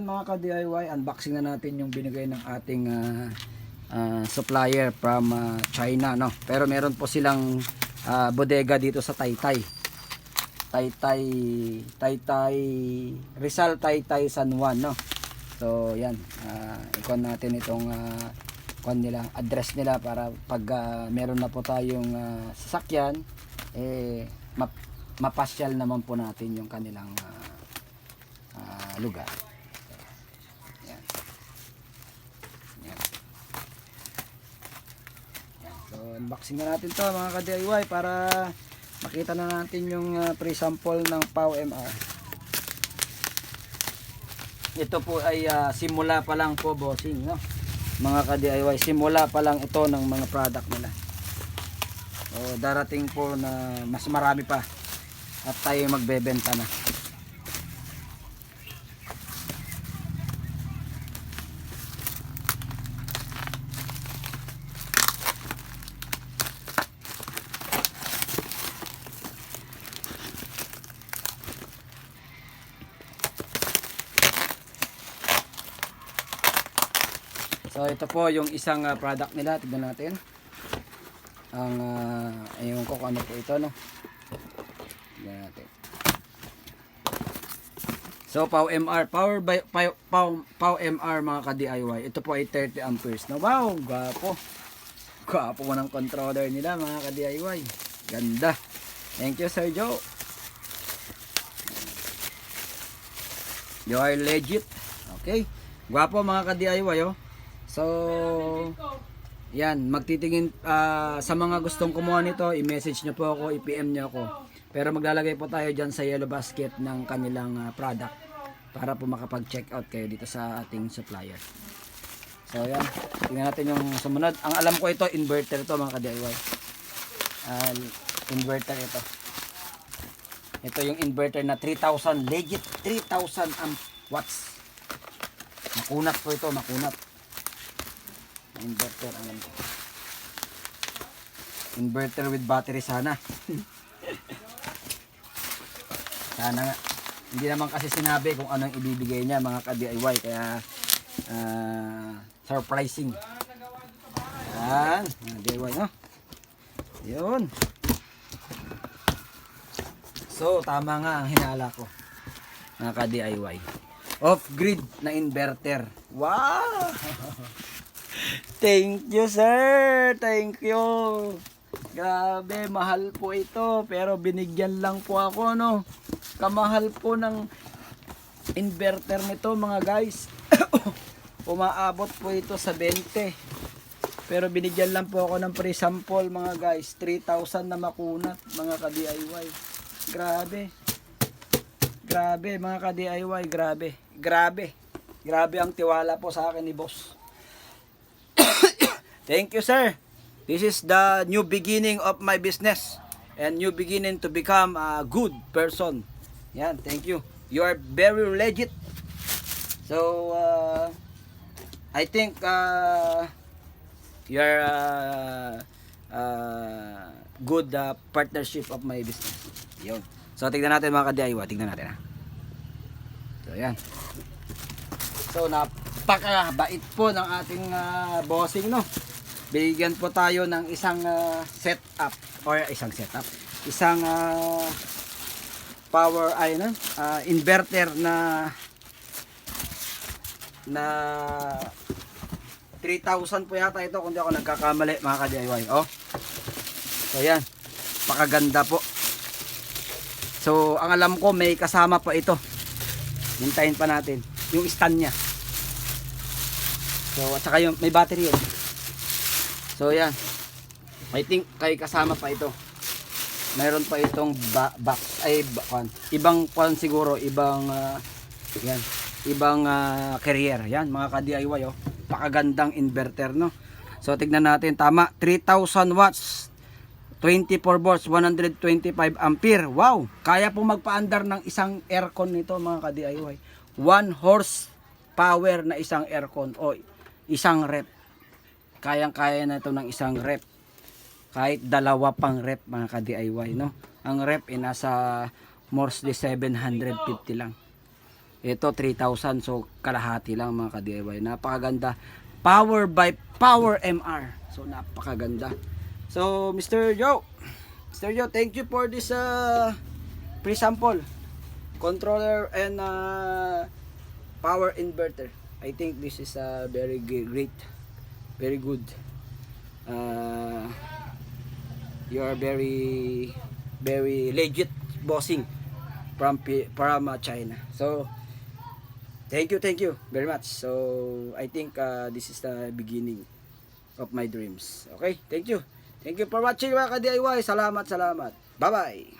Mga ka-DIY, unboxing na natin yung binigay ng ating supplier from China, no? Pero meron po silang bodega dito sa Taytay. Taytay Rizal, Taytay, San Juan, no? So yan, ikon natin itong nila, address nila para pag meron na po tayong sasakyan, mapasyal naman po natin yung kanilang lugar. Yan. Yan. Yan. So unboxing na natin to mga ka-DIY para makita na natin yung pre-sample ng POW-MR. Ito po ay simula pa lang po, bossing, no? Mga ka-DIY, simula pa lang ito ng mga product nila. So darating po na mas marami pa at tayo magbebenta na. So ito po yung isang product nila, tignan natin. Ang ayun ko kung ano po ito, no. Tignan natin. So POW-MR, power by POW-MR mga ka-DIY. Ito po ay 30 amperes. No? Wow, gwapo. Gwapo mo ng controller nila mga ka-DIY. Ganda. Thank you Sir Joe. You are legit. Okay. Gwapo mga ka-DIY, oh. So, yan, magtitingin sa mga gustong kumuha nito, i-message nyo po ako, i-PM nyo ako. Pero maglalagay po tayo dyan sa yellow basket ng kanilang product para po makapag-check out kayo dito sa ating supplier. So, yan, tingnan natin yung sumunod. Ang alam ko ito, inverter to mga ka-DIY. Inverter ito. Ito yung inverter na 3,000, legit 3,000 watts. Makunat po ito, makunat. Inverter, alam ko. Inverter with battery sana. Sana nga. Hindi naman kasi sinabi kung anong ibibigay niya mga ka-DIY. Kaya surprising. Yan. Mga DIY, no? Yun. So, tama nga ang hinala ko. Mga ka-DIY. Off-grid na inverter. Wow! Thank you sir, thank you. Grabe, mahal po ito, pero binigyan lang po ako, no. Kamahal po ng inverter nito mga guys. Umaabot po ito sa 20. Pero binigyan lang po ako ng pre-sample mga guys. 3,000 na makunat mga ka-DIY. Grabe. Grabe mga ka-DIY, grabe. Grabe. Grabe ang tiwala po sa akin ni boss. Thank you sir. This is the new beginning of my business and new beginning to become a good person. Yan, thank you. You are very legit. So I think you are good partnership of my business. Yun. So tignan natin mga ka-DIY, tignan natin ha. So yan. So napakabait po ng ating bossing, no. Bigyan po tayo ng isang setup or isang power inverter na 3,000 po yata ito kung di ako nagkakamali mga ka-DIY. Oh. So yan, pakaganda po. So ang alam ko may kasama pa ito. Hintayin pa natin yung stand niya. So at saka yung may battery yun. So yan, I think kay kasama pa ito. Mayroon pa itong box ay ibang siguro, ibang yan, ibang carrier. Yan mga ka-DIY, oh. Pakagandang inverter, no. So tignan natin, tama, 3,000 watts, 24 volts, 125 ampere. Wow, kaya po magpaandar ng isang aircon nito mga ka-DIY. 1 horse power na isang aircon o isang rep. Kayang-kaya na ito ng isang rep. Kahit dalawa pang rep mga ka-DIY, no. Ang rep ay nasa mostly 750 lang. Ito 3,000, so kalahati lang mga ka-DIY. Napakaganda. Power by Power MR. So napakaganda. So Mr. Joe, thank you for this pre-sample controller and power inverter. I think this is a very great, very good. You are very legit bossing from China. So thank you very much. So I think this is the beginning of my dreams. Okay, thank you for watching mga ka-DIY. Salamat. Bye bye.